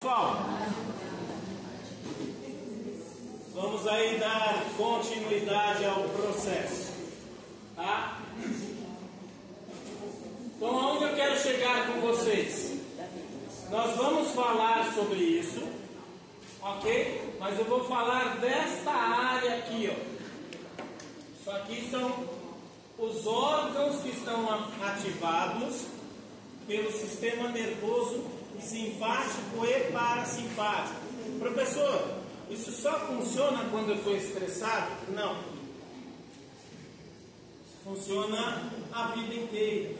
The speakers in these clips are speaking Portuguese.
pessoal? Vamos aí dar continuidade ao processo, tá? Então, aonde eu quero chegar com vocês? Nós vamos falar sobre isso, ok? Mas eu vou falar desta área aqui, ó. Isso aqui são os órgãos que estão ativados pelo sistema nervoso simpático e parasimpático. Professor, isso só funciona quando eu estou estressado? Não. Isso funciona a vida inteira.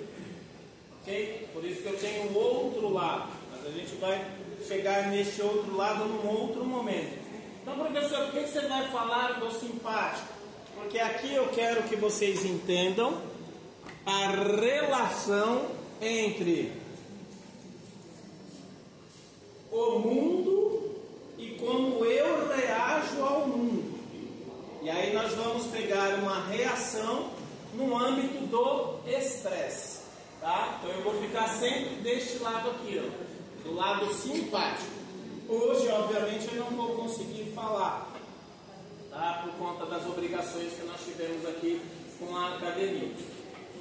Ok? Por isso que eu tenho um outro lado. Mas a gente vai chegar neste outro lado num outro momento. Então, professor, por que você vai falar do simpático? Porque aqui eu quero que vocês entendam a relação entre o mundo e como eu reajo ao mundo. E aí nós vamos pegar uma reação no âmbito do estresse, tá? Então eu vou ficar sempre deste lado aqui, ó, do lado simpático. Hoje, obviamente, eu não vou conseguir falar, tá? Por conta das obrigações que nós tivemos aqui com a academia.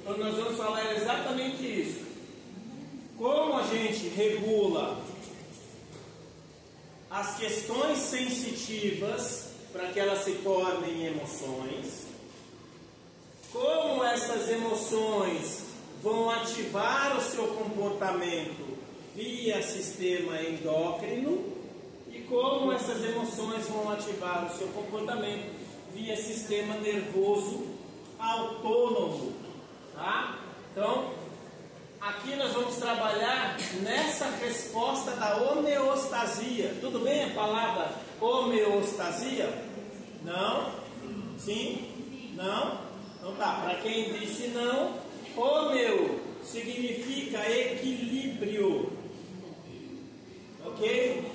Então nós vamos falar exatamente isso. Como a gente regula as questões sensitivas para que elas se tornem emoções, como essas emoções vão ativar o seu comportamento via sistema endócrino e como essas emoções vão ativar o seu comportamento via sistema nervoso autônomo, tá? Então, aqui nós vamos trabalhar nessa resposta da homeostasia. Tudo bem a palavra homeostasia? Não? Sim? Não? Então tá, para quem disse não, homeo significa equilíbrio. Ok?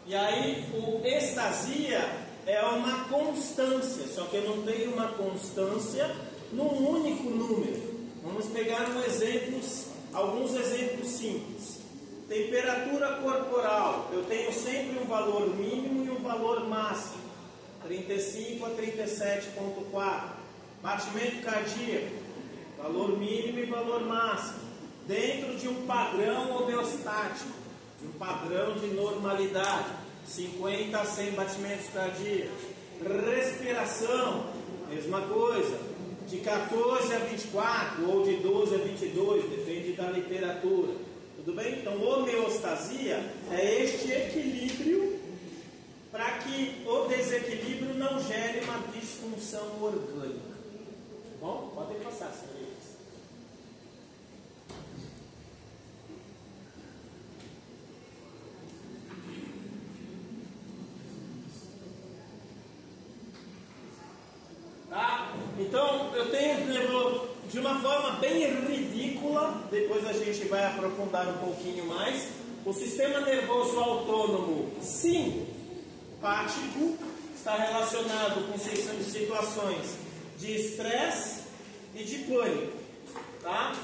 E aí o estasia é uma constância, só que eu não tenho uma constância num único número. Vamos pegar alguns exemplos simples. Temperatura corporal, eu tenho sempre um valor mínimo e um valor máximo, 35 a 37,4. Batimento cardíaco, valor mínimo e valor máximo, dentro de um padrão homeostático, de um padrão de normalidade, 50 a 100 batimentos cardíacos. Respiração, mesma coisa, de 14 a 24 ou de 12 a 22, depende da literatura. Tudo bem? Então, homeostasia é este equilíbrio para que o desequilíbrio não gere uma disfunção orgânica. Tá bom? Podem passar, senhoritas. Tá? Então, eu tenho de uma forma bem ridícula, depois a gente vai aprofundar um pouquinho mais, o sistema nervoso autônomo simpático está relacionado com situações de estresse e de pânico, tá?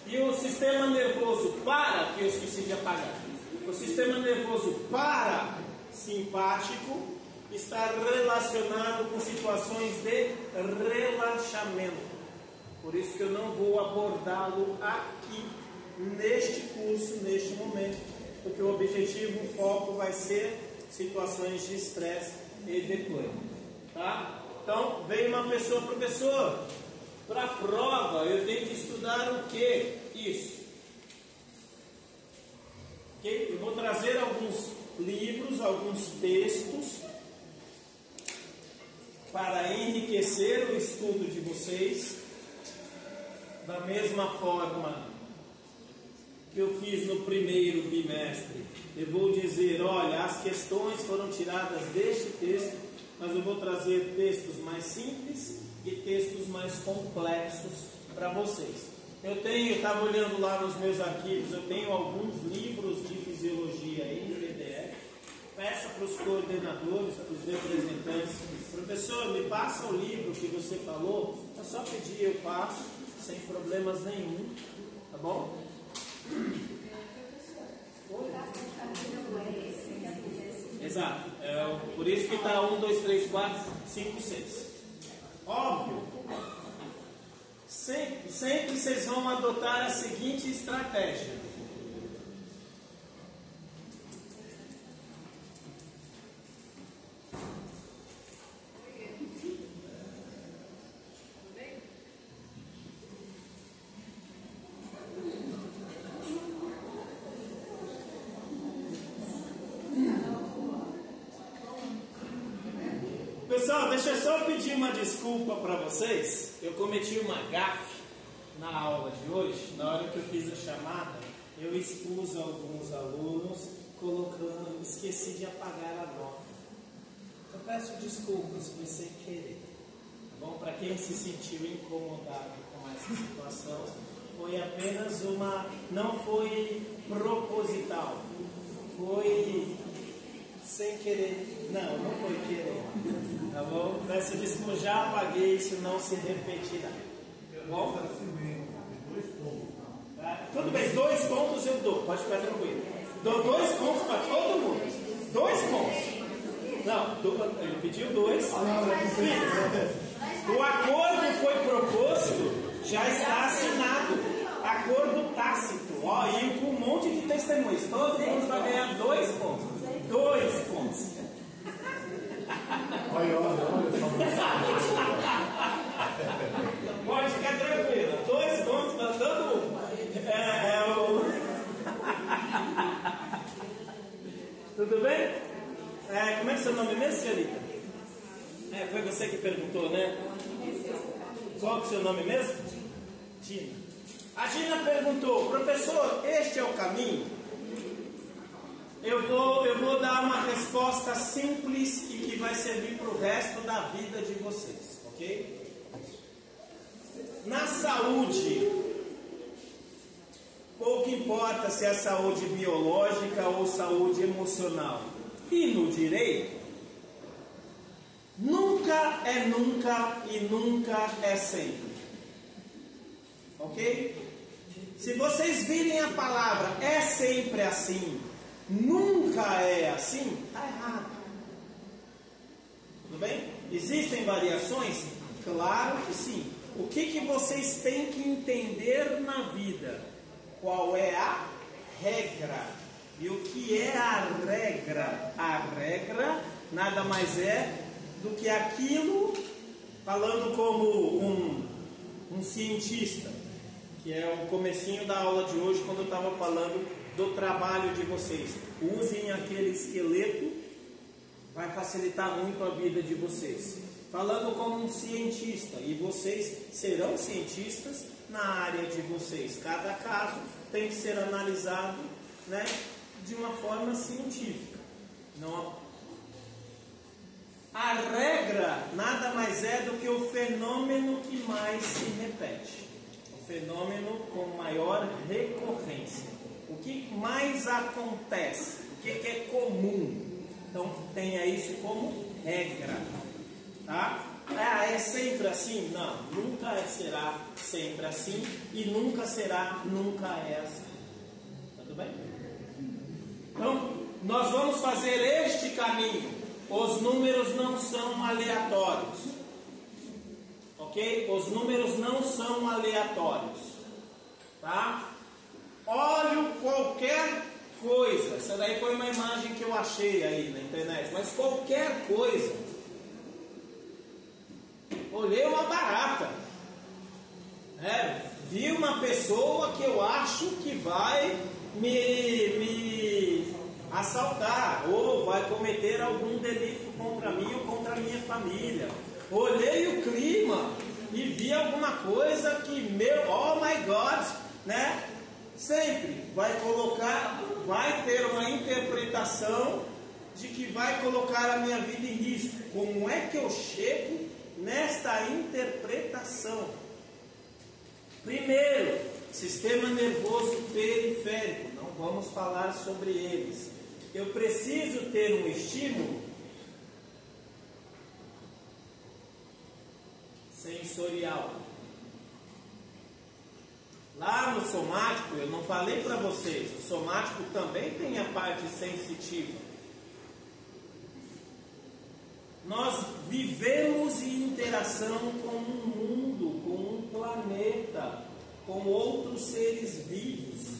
E o sistema nervoso que eu esqueci de apagar, o sistema nervoso parasimpático está relacionado com situações de relaxamento. Por isso que eu não vou abordá-lo aqui, neste curso, neste momento, porque o objetivo, o foco vai ser situações de estresse e de pânico, tá? Então, vem uma pessoa, professor, para a prova eu tenho que estudar o que? Isso. Ok? Eu vou trazer alguns livros, alguns textos, para enriquecer o estudo de vocês, da mesma forma que eu fiz no primeiro bimestre. Eu vou dizer, olha, as questões foram tiradas deste texto, mas eu vou trazer textos mais simples e textos mais complexos para vocês. Eu estava olhando lá nos meus arquivos, eu tenho alguns livros de fisiologia em PDF. Peça para os coordenadores, para os representantes, professor, me passa o livro que você falou. É só pedir, eu passo, sem problemas nenhum, tá bom? Oi? Exato. Por isso que está 1, 2, 3, 4, 5, 6. Óbvio. Sempre vocês vão adotar a seguinte estratégia. Pessoal, deixa eu só pedir uma desculpa para vocês. Eu cometi uma gafe na aula de hoje. Na hora que eu fiz a chamada, eu expus alguns alunos esqueci de apagar a nota. Eu peço desculpas, foi sem querer. Tá bom? Para quem se sentiu incomodado com essa situação, foi apenas não foi proposital, foi sem querer. Não foi querer. Tá bom? Peço desculpas, já apaguei, isso não se repetirá. Tá bom? Tudo bem, 2 pontos eu dou, pode ficar tranquilo. Dou 2 pontos para todo mundo. 2 pontos. Não, ele pediu 2. O acordo foi proposto, já está assinado. Acordo tácito. Ó, e com um monte de testemunhas. Todo mundo vai ganhar 2 pontos. 2 pontos. Pode ficar tranquilo. 2 pontos para todo mundo. Tudo bem? Como é que é seu nome mesmo, senhorita? Foi você que perguntou, né? Qual que é o seu nome mesmo? Gina. A Gina perguntou: professor, este é o caminho? Eu vou dar uma resposta simples e que vai servir para o resto da vida de vocês, ok? Na saúde, pouco importa se é saúde biológica ou saúde emocional. E no direito, nunca é nunca e nunca é sempre. Ok? Se vocês virem a palavra é sempre assim, nunca é assim, está errado. Tudo bem? Existem variações? Claro que sim. O que vocês têm que entender na vida? Qual é a regra? E o que é a regra? A regra nada mais é do que aquilo, falando como um cientista, que é o comecinho da aula de hoje, quando eu estava falando do trabalho de vocês. Usem aquele esqueleto, vai facilitar muito a vida de vocês. Falando como um cientista, e vocês serão cientistas na área de vocês. Cada caso tem que ser analisado, né, de uma forma científica. A regra nada mais é do que o fenômeno que mais se repete. O fenômeno com maior recorrência. O que mais acontece? O que é comum? Então tenha isso como regra. Tá? É sempre assim? Não, nunca será sempre assim. E nunca será, nunca é assim. Tudo bem? Então, nós vamos fazer este caminho. Os números não são aleatórios. Ok? Os números não são aleatórios. Tá? Olho qualquer coisa. Essa daí foi uma imagem que eu achei aí na internet. Mas qualquer coisa. Olhei uma barata. Vi uma pessoa que eu acho que vai me assaltar ou vai cometer algum delito contra mim ou contra a minha família. Olhei o clima e vi alguma coisa que oh my God, né? Sempre vai ter uma interpretação de que vai colocar a minha vida em risco. Como é que eu chego nesta interpretação? Primeiro, sistema nervoso periférico. Não vamos falar sobre eles. Eu preciso ter um estímulo sensorial. Lá no somático, eu não falei para vocês, o somático também tem a parte sensitiva. Nós vivemos em interação com um mundo, com um planeta, com outros seres vivos.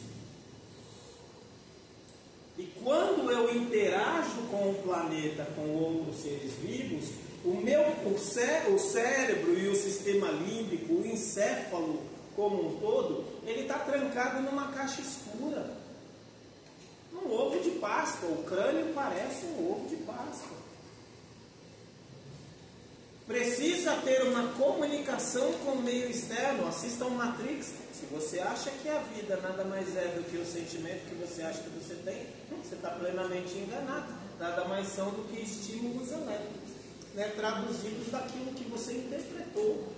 E quando eu interajo com o planeta, com outros seres vivos, o cérebro e o sistema límbico, o encéfalo como um todo, ele está trancado numa caixa escura. Um ovo de Páscoa, o crânio parece um ovo de Páscoa. Precisa ter uma comunicação com o meio externo. Assista ao Matrix. Se você acha que a vida nada mais é do que o sentimento que você acha que você tem, você está plenamente enganado. Nada mais são do que estímulos elétricos, né, traduzidos daquilo que você interpretou,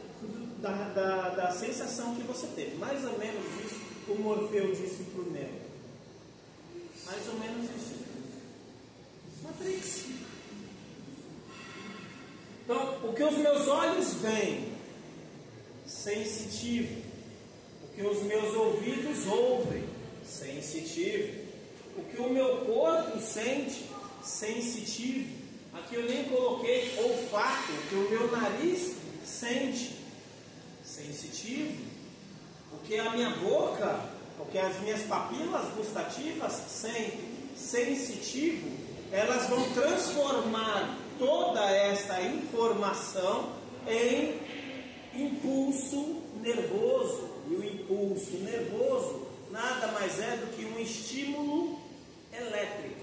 da sensação que você teve. Mais ou menos isso o Morfeu disse para o Neo. Mais ou menos isso. Matrix. Então, o que os meus olhos veem, sensitivo. O que os meus ouvidos ouvem, sensitivo. O que o meu corpo sente, sensitivo. Aqui eu nem coloquei olfato. O que o meu nariz sente, sensitivo. O que a minha boca, o que as minhas papilas gustativas sentem, sensitivo. Elas vão transformar toda esta informação em impulso nervoso. E o impulso nervoso nada mais é do que um estímulo elétrico.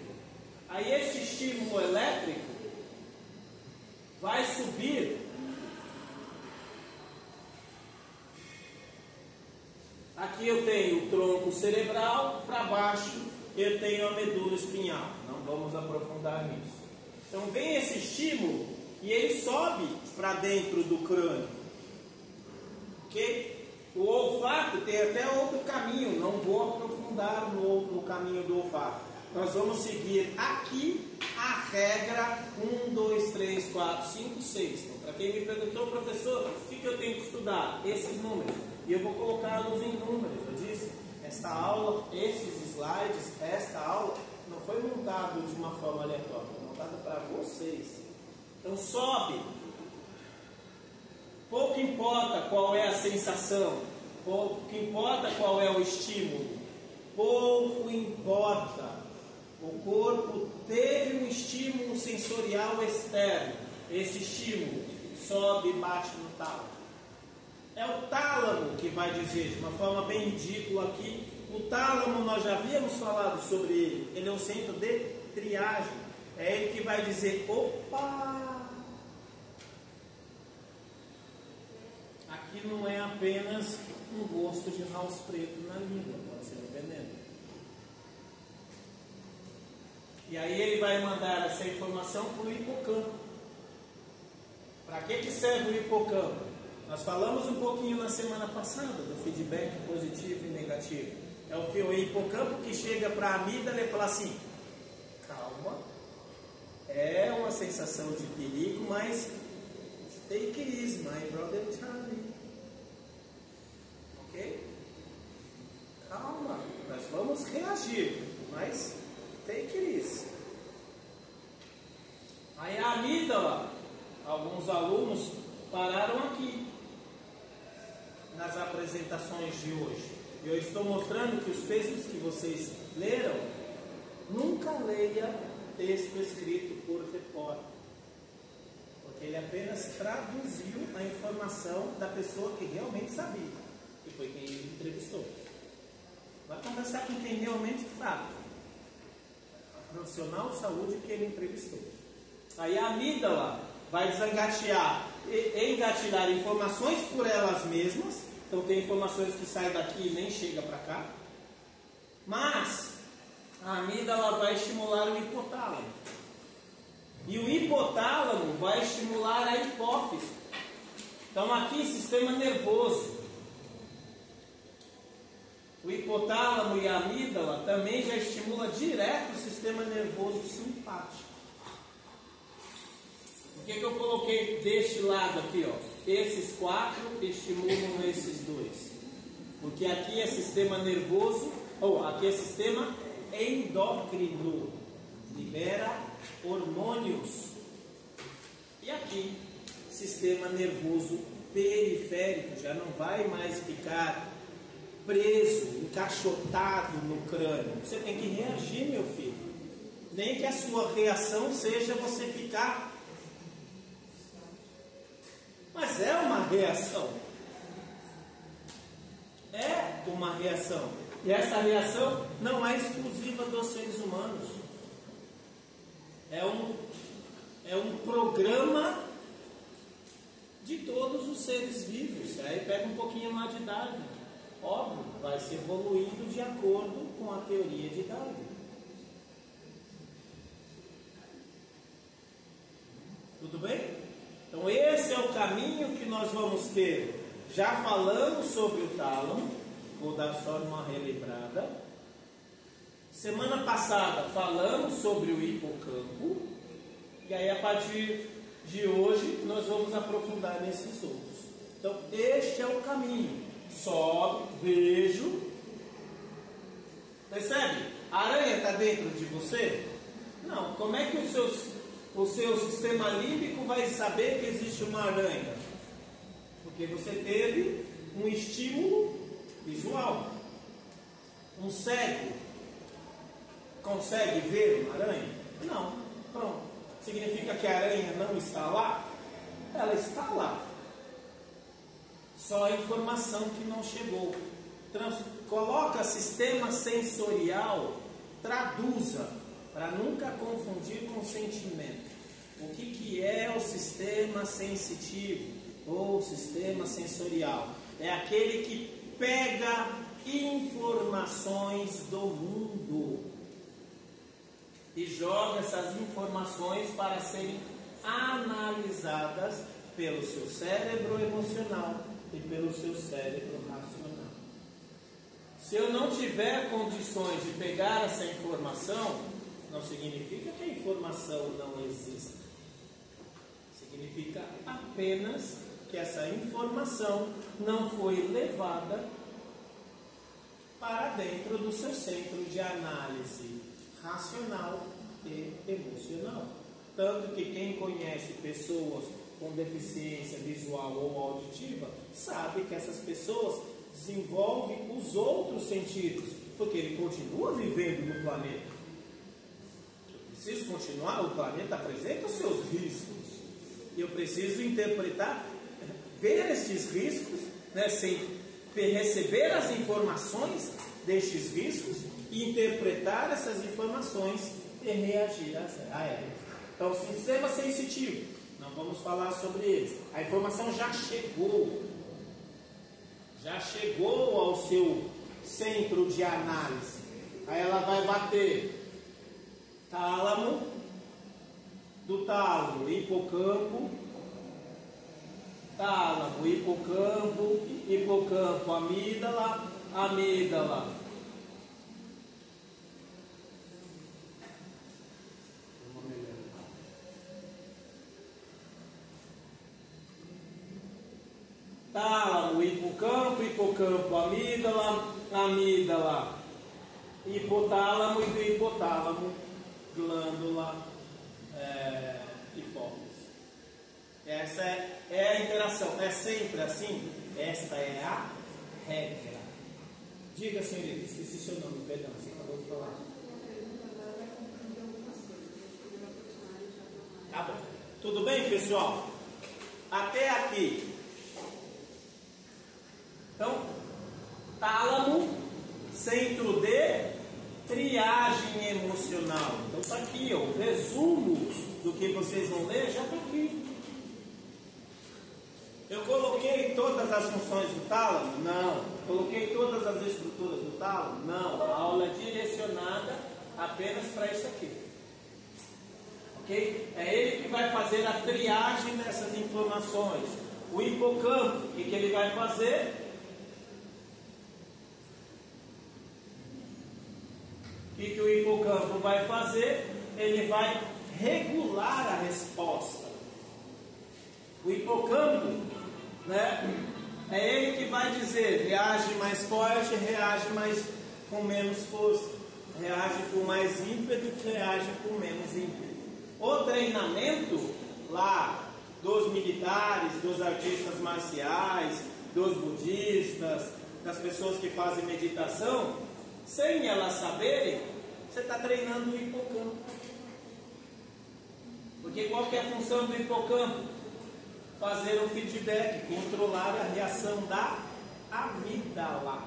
Aí este estímulo elétrico vai subir aqui. Eu tenho o tronco cerebral, para baixo eu tenho a medula espinhal. Não vamos aprofundar nisso. Então vem esse estímulo e ele sobe para dentro do crânio. Ok? O olfato tem até outro caminho. Não vou aprofundar no caminho do olfato. Nós vamos seguir aqui a regra 1, 2, 3, 4, 5, 6. Então, para quem me perguntou, professor, o que eu tenho que estudar? Esses números. E eu vou colocá-los em números. Eu disse, esta aula, esses slides, esta aula não foi montado de uma forma aleatória, foi montado para vocês. Então sobe. Pouco importa qual é a sensação, pouco importa qual é o estímulo, pouco importa. O corpo teve um estímulo sensorial externo. Esse estímulo sobe e bate no tálamo. É o tálamo que vai dizer, de uma forma bem ridícula aqui. O tálamo nós já havíamos falado sobre ele. Ele é um centro de triagem. É ele que vai dizer, opa! Aqui não é apenas um gosto de house preto na língua, pode ser um veneno. E aí ele vai mandar essa informação para o hipocampo. Para que serve o hipocampo? Nós falamos um pouquinho na semana passada do feedback positivo e negativo. É o hipocampo que chega para a amígdala e fala assim, calma, é uma sensação de perigo, mas take it easy, my brother Charlie. Ok? Calma, nós vamos reagir, mas take it easy. Aí a amígdala, alguns alunos pararam aqui nas apresentações de hoje. Eu estou mostrando que os textos que vocês leram, nunca leia texto escrito por repórter, porque ele apenas traduziu a informação da pessoa que realmente sabia, que foi quem ele entrevistou. Vai conversar com quem realmente sabe, a profissional de saúde que ele entrevistou. Aí a amígdala vai desengatilhar e engatilhar informações por elas mesmas. Então tem informações que saem daqui e nem chega para cá. Mas a amígdala vai estimular o hipotálamo. E o hipotálamo vai estimular a hipófise. Então aqui sistema nervoso. O hipotálamo e a amígdala também já estimula direto o sistema nervoso simpático. Por que eu coloquei deste lado aqui, ó? Esses 4 estimulam esses 2. Porque aqui é sistema nervoso, ou aqui é sistema endócrino. Libera hormônios. aqui, sistema nervoso periférico, já não vai mais ficar preso, encaixotado no crânio. Você tem que reagir, meu filho. Nem que a sua reação seja você ficar. Mas é uma reação. É uma reação. E essa reação não é exclusiva dos seres humanos. É um programa de todos os seres vivos. Aí pega um pouquinho mais de Darwin. Óbvio, vai se evoluindo de acordo com a teoria de Darwin. Tudo bem? Então esse é o caminho que nós vamos ter. Já falamos sobre o tálamo, vou dar só uma relembrada. Semana passada falamos sobre o hipocampo. E aí a partir de hoje nós vamos aprofundar nesses outros. Então este é o caminho. Sobe, vejo. Percebe? A aranha está dentro de você? Não. Como é que o seu sistema límbico vai saber que existe uma aranha? Porque você teve um estímulo visual. Um cego consegue ver uma aranha? Não. Pronto. Significa que a aranha não está lá? Ela está lá. Só a informação que não chegou. Coloca sistema sensorial, traduza, para nunca confundir com sentimento. O que é o sistema sensitivo ou sistema sensorial? É aquele que pega informações do mundo e joga essas informações para serem analisadas pelo seu cérebro emocional e pelo seu cérebro racional. Se eu não tiver condições de pegar essa informação, não significa que a informação não exista. Significa apenas que essa informação não foi levada para dentro do seu centro de análise racional e emocional. Tanto que quem conhece pessoas com deficiência visual ou auditiva sabe que essas pessoas desenvolvem os outros sentidos, porque ele continua vivendo no planeta. Eu preciso continuar, o planeta apresenta os seus riscos. E eu preciso interpretar, ver estes riscos, né, sem receber as informações destes riscos e interpretar essas informações e reagir a elas. Então, sistema sensitivo, não vamos falar sobre eles. A informação já chegou ao seu centro de análise. Aí ela vai bater tálamo, do tálamo, hipocampo, tálamo, hipocampo, amígdala, tálamo, hipocampo, amígdala, hipotálamo e do hipotálamo, glândula, hipófise. Essa é a interação. É sempre assim? Esta é a regra. Diga, senhorita, esqueci seu nome, perdão, você acabou de falar. Tá bom. Tudo bem, pessoal? Até aqui. Então, tálamo, centro de triagem emocional. Então está aqui, ó, o resumo do que vocês vão ler já está aqui. Eu coloquei todas as funções do tálamo? Não. Coloquei todas as estruturas do tálamo? Não. A aula é direcionada apenas para isso aqui. Ok? É ele que vai fazer a triagem dessas informações. O hipocampo, o que ele vai fazer? O que o hipocampo vai fazer? Ele vai regular a resposta. O hipocampo, né, é ele que vai dizer, reage mais forte, reage com menos força, reage com mais ímpeto, reage com menos ímpeto. O treinamento lá dos militares, dos artistas marciais, dos budistas, das pessoas que fazem meditação, sem elas saberem, você está treinando o hipocampo. Porque qual que é a função do hipocampo? Fazer um feedback, controlar a reação da amígdala.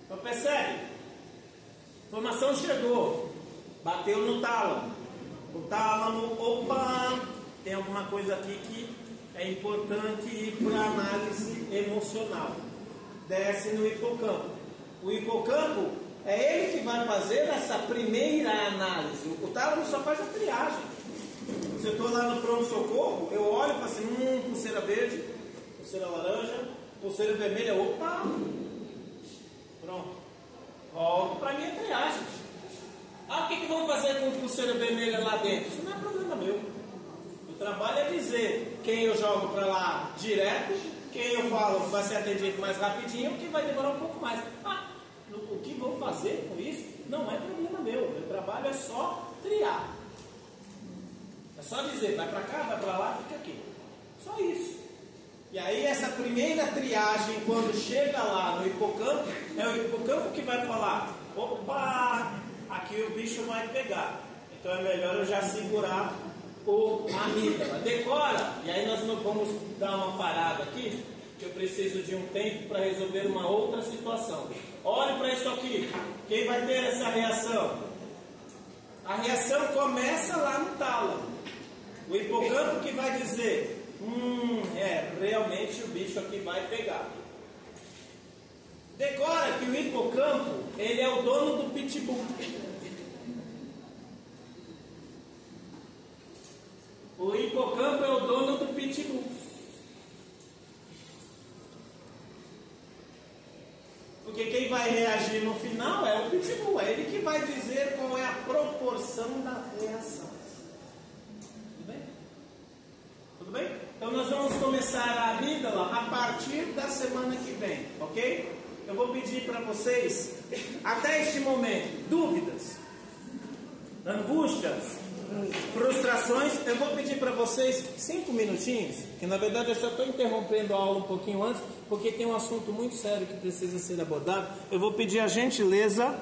Então percebe? Informação chegou, bateu no tálamo. O tálamo, opa, tem alguma coisa aqui que é importante ir para análise emocional. Desce no hipocampo. O hipocampo é ele que vai fazer essa primeira análise. O tálamo só faz a triagem. Se eu estou lá no pronto-socorro, eu olho e falo assim, pulseira verde, pulseira laranja, pulseira vermelha, opa! Pronto. Volto para a minha triagem. O que vão fazer com pulseira vermelha lá dentro? Isso não é problema meu. O trabalho é dizer quem eu jogo para lá direto, quem eu falo vai ser atendido mais rapidinho, quem vai demorar um pouco mais. O que vão fazer com isso não é problema meu. Meu trabalho é só triar. É só dizer, vai para cá, vai para lá, fica aqui. Só isso. E aí essa primeira triagem, quando chega lá no hipocampo, é o hipocampo que vai falar, opa, aqui o bicho vai pegar. Então é melhor eu já segurar a amígdala. Decora, e aí nós não vamos dar uma parada aqui, que eu preciso de um tempo para resolver uma outra situação. Olhe para isso aqui. Quem vai ter essa reação? A reação começa lá no tálamo. O hipocampo que vai dizer, realmente o bicho aqui vai pegar. Decora que o hipocampo, ele é o dono do pitbull. O hipocampo é o dono do pitbull. Porque quem vai reagir no final é o pitbull. É ele que vai dizer qual é a proporção da reação. Tudo bem? Tudo bem? Então nós vamos começar a amígdala a partir da semana que vem, ok? Eu vou pedir para vocês, até este momento, dúvidas, angústias, frustrações. Eu vou pedir para vocês 5 minutinhos, que na verdade eu só estou interrompendo a aula um pouquinho antes, porque tem um assunto muito sério que precisa ser abordado. Eu vou pedir a gentileza